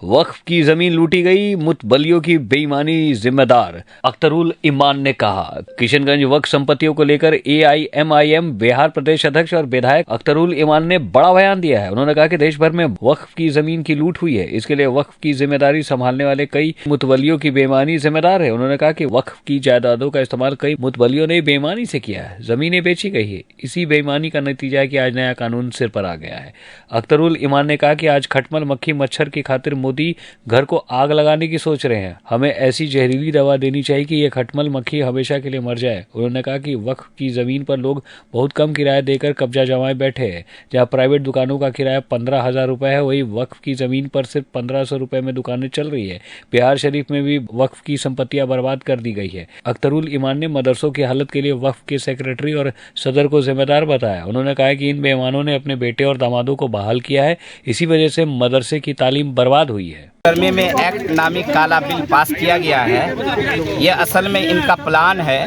वक्फ की जमीन लूटी गई, मुतबलियों की बेईमानी जिम्मेदार, अख्तरुल ईमान ने कहा। किशनगंज वक्फ संपत्तियों को लेकर AIMIM बिहार प्रदेश अध्यक्ष और विधायक अख्तरुल ईमान ने बड़ा बयान दिया है। उन्होंने कहा कि देश भर में वक्फ की जमीन की लूट हुई है, इसके लिए वक्फ की जिम्मेदारी संभालने वाले कई मुतबलियों की बेईमानी जिम्मेदार है। उन्होंने कहा कि वक्फ की जायदादों का इस्तेमाल कई मुतबलियों ने बेईमानी से किया है, जमीनें बेची गई है। इसी बेईमानी का नतीजा है कि आज नया कानून सिर पर आ गया है। अख्तरुल ईमान ने कहा कि आज खटमल मक्खी मच्छर की खातिर मोदी घर को आग लगाने की सोच रहे हैं। हमें ऐसी जहरीली दवा देनी चाहिए कि ये खटमल मक्खी हमेशा के लिए मर जाए। उन्होंने कहा कि वक्फ की जमीन पर लोग बहुत कम किराया देकर कब्जा जमाए बैठे हैं। जहां प्राइवेट दुकानों का किराया 15,000 रुपए है, वही वक्फ की जमीन पर सिर्फ 1500 रुपए में दुकानें चल रही है। बिहार शरीफ में भी वक्फ की संपत्तियां बर्बाद कर दी गई है। अख्तरुल ईमान ने मदरसों की हालत के लिए वक्फ के सेक्रेटरी और सदर को जिम्मेदार बताया। उन्होंने कहा कि इन बेईमानों ने अपने बेटे और दामादों को बहाल किया है, इसी वजह से मदरसे की तालीम बर्बाद हुई है। गर्मी में एक्ट नामी काला बिल पास किया गया है। ये असल में इनका प्लान है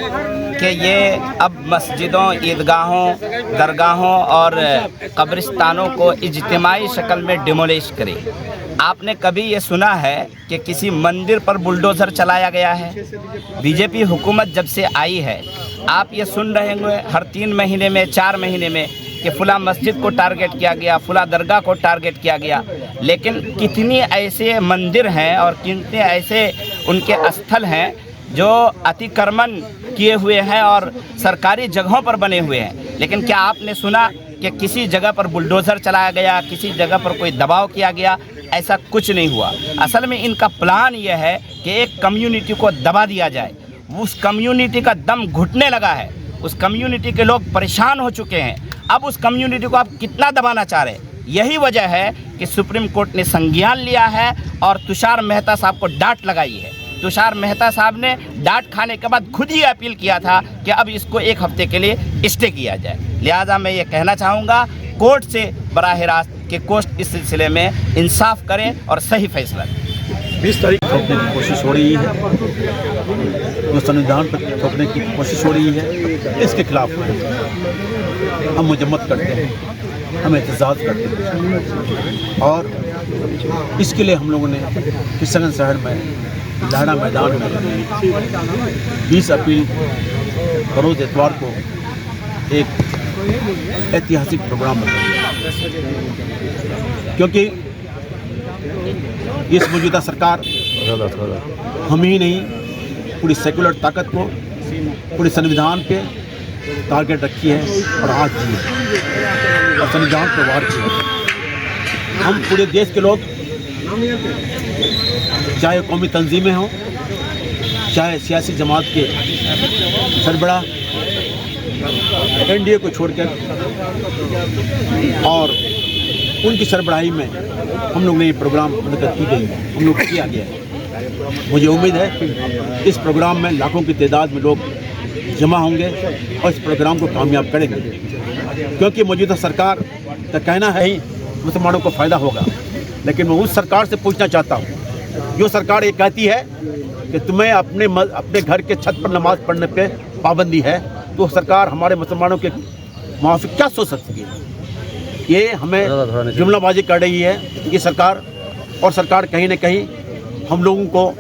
कि ये अब मस्जिदों, ईदगाहों, दरगाहों और कब्रिस्तानों को इज्तिमाई शक्ल में डिमोलिश करे। आपने कभी ये सुना है कि किसी मंदिर पर बुलडोज़र चलाया गया है? बीजेपी हुकूमत जब से आई है, आप ये सुन रहे होंगे हर 3 महीने में, 4 महीने में कि फुला मस्जिद को टारगेट किया गया, फुला दरगाह को टारगेट किया गया। लेकिन कितनी ऐसे मंदिर हैं और कितने ऐसे उनके स्थल हैं जो अतिक्रमण किए हुए हैं और सरकारी जगहों पर बने हुए हैं। लेकिन क्या आपने सुना कि किसी जगह पर बुलडोज़र चलाया गया, किसी जगह पर कोई दबाव किया गया? ऐसा कुछ नहीं हुआ। असल में इनका प्लान यह है कि एक कम्युनिटी को दबा दिया जाए। उस कम्युनिटी का दम घुटने लगा है, उस कम्युनिटी के लोग परेशान हो चुके हैं। अब उस कम्युनिटी को आप कितना दबाना चाह रहे हैं? यही वजह है कि सुप्रीम कोर्ट ने संज्ञान लिया है और तुषार मेहता साहब को डांट लगाई है। तुषार मेहता साहब ने डांट खाने के बाद खुद ही अपील किया था कि अब इसको 1 हफ्ते के लिए स्टे किया जाए। लिहाजा मैं ये कहना चाहूँगा कोर्ट से बराह रास्त कि कोर्ट इस सिलसिले में इंसाफ करें और सही फैसला दें। 20 तारीख थोपने की कोशिश हो रही है, जो संविधान पर थोपने की कोशिश हो रही है, इसके खिलाफ हम मजम्मत करते हैं, हम एहतजाज करते हैं। और इसके लिए हम लोगों ने किशनगंज शहर में लहरा मैदान में 20 अप्रैल बरोज़ इतवार को एक ऐतिहासिक प्रोग्राम बनाया, क्योंकि इस मौजूदा सरकार हम ही नहीं, पूरी सेकुलर ताकत को, पूरे संविधान पे टारगेट रखी है और आज भी और संविधान पर वार किया। हम पूरे देश के लोग, चाहे कौमी तंजीमें हों, चाहे सियासी जमात के सरबराह, NDA को छोड़कर और उनकी सरबराही में हम लोग ने ये प्रोग्राम मदद की गई, हम लोग किया गया है। मुझे उम्मीद है इस प्रोग्राम में लाखों की तादाद में लोग जमा होंगे और इस प्रोग्राम को कामयाब करेंगे, क्योंकि मौजूदा सरकार का कहना है ही मुसलमानों को फ़ायदा होगा। लेकिन मैं उस सरकार से पूछना चाहता हूँ जो सरकार ये कहती है कि तुम्हें अपने घर के छत पर नमाज़ पढ़ने पे पाबंदी है, तो सरकार हमारे मुसलमानों के मुआफ़िक क्या सोच सकती है? ये हमें जुमलाबाजी कर रही है ये सरकार, और सरकार कहीं न कहीं हम लोगों को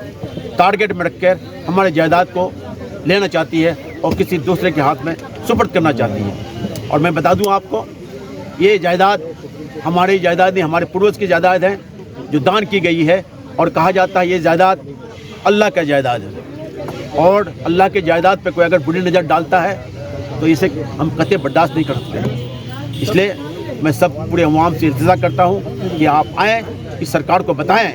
टारगेट में रखकर हमारे जायदाद को लेना चाहती है और किसी दूसरे के हाथ में सुपर्द करना चाहती है। और मैं बता दूं आपको, ये जायदाद हमारी जायदाद नहीं, हमारे पूर्वज की जायदाद है जो दान की गई है। और कहा जाता है ये जायदाद अल्लाह का जायदाद है, और अल्लाह के जायदाद पे कोई अगर बुरी नज़र डालता है तो इसे हम कतई बर्दाश्त नहीं कर सकते। इसलिए मैं सब पूरे अवाम से इंतज़ार करता हूँ कि आप आएँ, इस सरकार को बताएं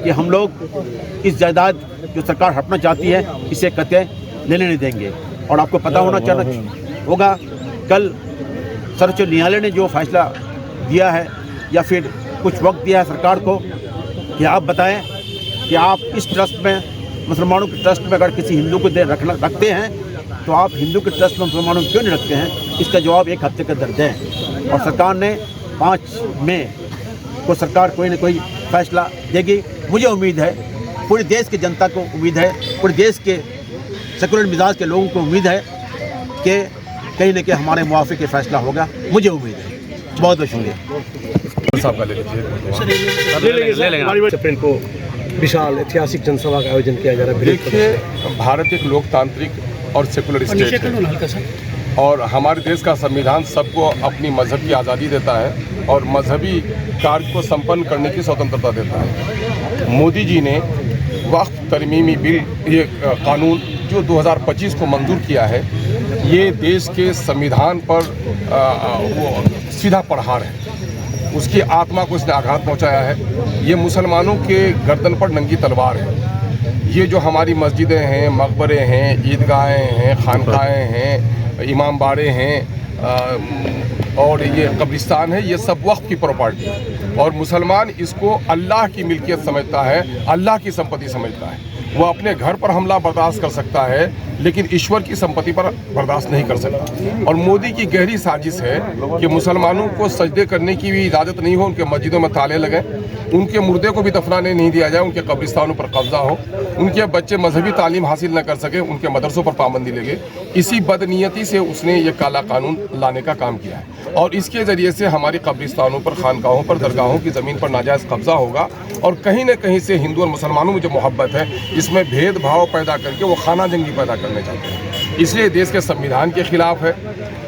कि हम लोग इस जायदाद जो सरकार हटना चाहती है इसे कतई लेने नहीं देंगे। और आपको पता होगा कल सर्वोच्च न्यायालय ने जो फैसला दिया है या फिर कुछ वक्त दिया है सरकार को कि आप बताएं कि आप इस ट्रस्ट में, मुसलमानों के ट्रस्ट में अगर किसी हिंदू को रखते हैं तो आप हिंदू के ट्रस्ट में मुसलमानों को क्यों नहीं रखते हैं? इसका जवाब 1 हफ्ते के अंदर दें। और सरकार ने 5 मई को सरकार कोई न कोई फैसला देगी। मुझे उम्मीद है, पूरे देश की जनता को उम्मीद है, पूरे देश के सेकुलर मिजाज के लोगों को उम्मीद है कि कहीं न कहीं हमारे मुआफ़िक फैसला होगा। मुझे उम्मीद है। बहुत बहुत शुक्रिया। साहब का ले लीजिए। अप्रैल को विशाल ऐतिहासिक जनसभा का आयोजन किया जा रहा है। देखिए, भारत एक लोकतांत्रिक और सेकुलर स्टेट है और हमारे देश का संविधान सबको अपनी मजहब की आज़ादी देता है और मजहबी कार्य को संपन्न करने की स्वतंत्रता देता है। मोदी जी ने वक्फ तरमीमी बिल, ये कानून जो 2025 को मंजूर किया है, ये देश के संविधान पर वो सीधा प्रहार है। उसकी आत्मा को इसने आघात पहुंचाया है। ये मुसलमानों के गर्दन पर नंगी तलवार है। ये जो हमारी मस्जिदें हैं, मकबरे हैं, ईदगाहें हैं, खानकाहें हैं, इमाम बाड़े हैं और ये कब्रिस्तान है, ये सब वक्फ की प्रॉपर्टी है और मुसलमान इसको अल्लाह की मिल्कियत समझता है, अल्लाह की संपत्ति समझता है। वो अपने घर पर हमला बर्दाश्त कर सकता है लेकिन ईश्वर की संपत्ति पर बर्दाश्त नहीं कर सकता। और मोदी की गहरी साजिश है कि मुसलमानों को सजदे करने की भी इजाज़त नहीं हो, उनके मस्जिदों में ताले लगें, उनके मुर्दे को भी दफनाने नहीं दिया जाए, उनके कब्रिस्तानों पर कब्जा हो, उनके बच्चे मजहबी तालीम हासिल न कर सके, उनके मदरसों पर पाबंदी लगे। इसी बदनीयती से उसने ये काला कानून लाने का काम किया है और इसके ज़रिए से हमारी कब्रिस्तानों पर, खानकाहों पर, दरगाहों की ज़मीन पर नाजायज़ कब्जा होगा और कहीं न कहीं से हिंदू और मुसलमानों में जो मोहब्बत है, इसमें भेदभाव पैदा करके वो खाना जंगी पैदा करने चाहते हैं। इसलिए देश के संविधान के खिलाफ है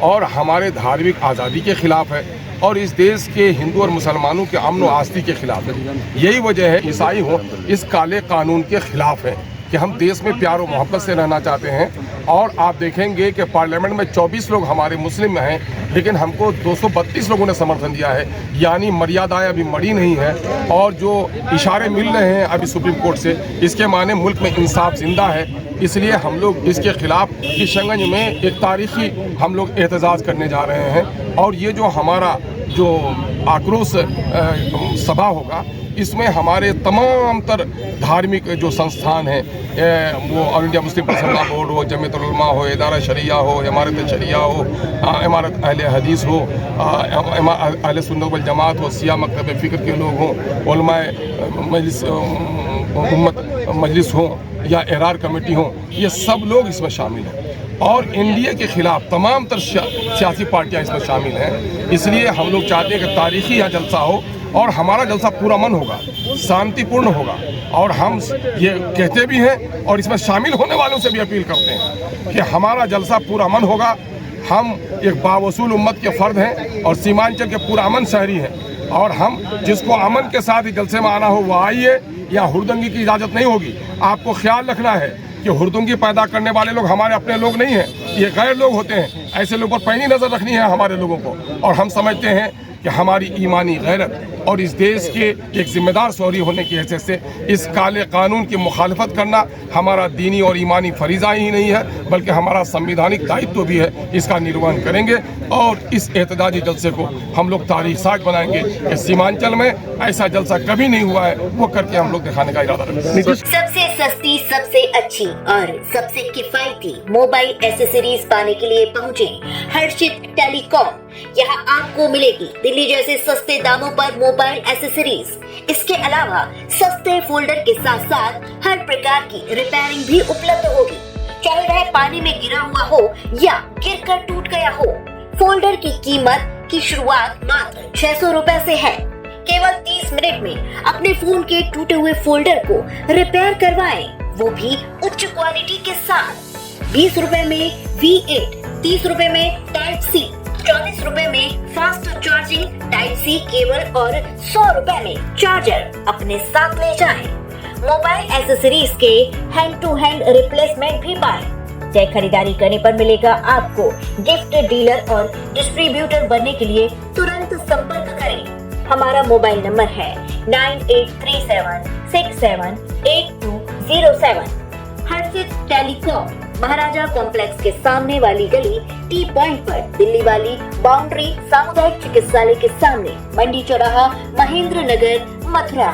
और हमारे धार्मिक आज़ादी के खिलाफ है और इस देश के हिंदू और मुसलमानों के अमन और आस्ती के खिलाफ है। यही वजह है ईसाई हो इस काले कानून के खिलाफ है कि हम देश में प्यार और मोहब्बत से रहना चाहते हैं। और आप देखेंगे कि पार्लियामेंट में 24 लोग हमारे मुस्लिम हैं लेकिन हमको 232 लोगों ने समर्थन दिया है, यानी मर्यादाएं अभी मड़ी नहीं है और जो इशारे मिल रहे हैं अभी सुप्रीम कोर्ट से, इसके माने मुल्क में इंसाफ जिंदा है। इसलिए हम लोग इसके खिलाफ किशनगंज में एक तारीखी हम लोग एहतजाज करने जा रहे हैं और ये जो हमारा जो आक्रोश सभा होगा, इसमें हमारे तमाम तर धार्मिक जो संस्थान हैं, वो all India Muslim personal board हो, जमीयत उलमा हो, इदारा शरिया हो, इमारत शरिया हो, इमारत अहले हदीस हो, अहले सुन्नत वल जमात हो, सिया मकतब फ़िक्र के लोग हों, उलमाए मजलिस उम्मत मजलिस हो या एरार कमेटी हो, ये सब लोग इसमें शामिल हैं और एनडीए के खिलाफ तमाम तर सियासी पार्टियां इसमें शामिल हैं। इसलिए हम लोग चाहते हैं कि तारीखी यह जलसा हो और हमारा जलसा पूरा मन होगा, शांतिपूर्ण होगा और हम ये कहते भी हैं और इसमें शामिल होने वालों से भी अपील करते हैं कि हमारा जलसा पूरा मन होगा। हम एक बावसूल उम्मत के फ़र्द हैं और सीमांचल के पूरा अमन शहरी हैं और हम जिसको अमन के साथ ही जलसे में आना हो वो आइए, या हुड़दंगी की इजाज़त नहीं होगी। आपको ख्याल रखना है कि हुड़दंगी पैदा करने वाले लोग हमारे अपने लोग नहीं हैं, ये गैर लोग होते हैं। ऐसे लोगों पर पैनी नज़र रखनी है हमारे लोगों को और हम समझते हैं कि हमारी ईमानी गैरत और इस देश के एक जिम्मेदार शहरी होने की हैसियत से इस काले कानून की मुखालफत करना हमारा दीनी और ईमानी फरीज़ा ही नहीं है बल्कि हमारा संवैधानिक दायित्व भी है। इसका निर्वहन करेंगे और इस एहतजाजी जलसे को हम लोग तारीख साज बनाएंगे कि सीमांचल में ऐसा जलसा कभी नहीं हुआ है, वो करके हम लोग दिखाने का इरादा रखते हैं। सबसे सस्ती, सबसे अच्छी और सबसे किफायती मोबाइल एसेसरीज पाने के लिए पहुँचे हर्षित टेलीकॉम। यहाँ आपको मिलेगी दिल्ली जैसे सस्ते दामों पर मोबाइल एसेसरीज। इसके अलावा सस्ते फोल्डर के साथ साथ हर प्रकार की रिपेयरिंग भी उपलब्ध होगी, चाहे वह पानी में गिरा हुआ हो या गिरकर टूट गया हो। फोल्डर की कीमत की शुरुआत मात्र 600 रुपए से है। केवल 30 मिनट में अपने फोन के टूटे हुए फोल्डर को रिपेयर करवाएं, वो भी उच्च क्वालिटी के साथ। 20 रुपए में V8, 30 रुपए में टाइप C, 40 रुपए में fast charging type C cable और 100 रुपए में चार्जर अपने साथ ले जाएं। मोबाइल एसेसरीज के हैंड टू हैंड रिप्लेसमेंट भी पाएं। जय खरीदारी करने पर मिलेगा आपको गिफ्ट। डीलर और डिस्ट्रीब्यूटर बनने के लिए तुरंत संपर्क करें। हमारा मोबाइल नंबर है 9837678207। हर्षित टेलीकॉम, महाराजा कॉम्प्लेक्स के सामने वाली गली, टी पॉइंट पर, दिल्ली वाली बाउंड्री, सामुदायिक चिकित्सालय के सामने, मंडी चौराहा, महेंद्र नगर, मथुरा।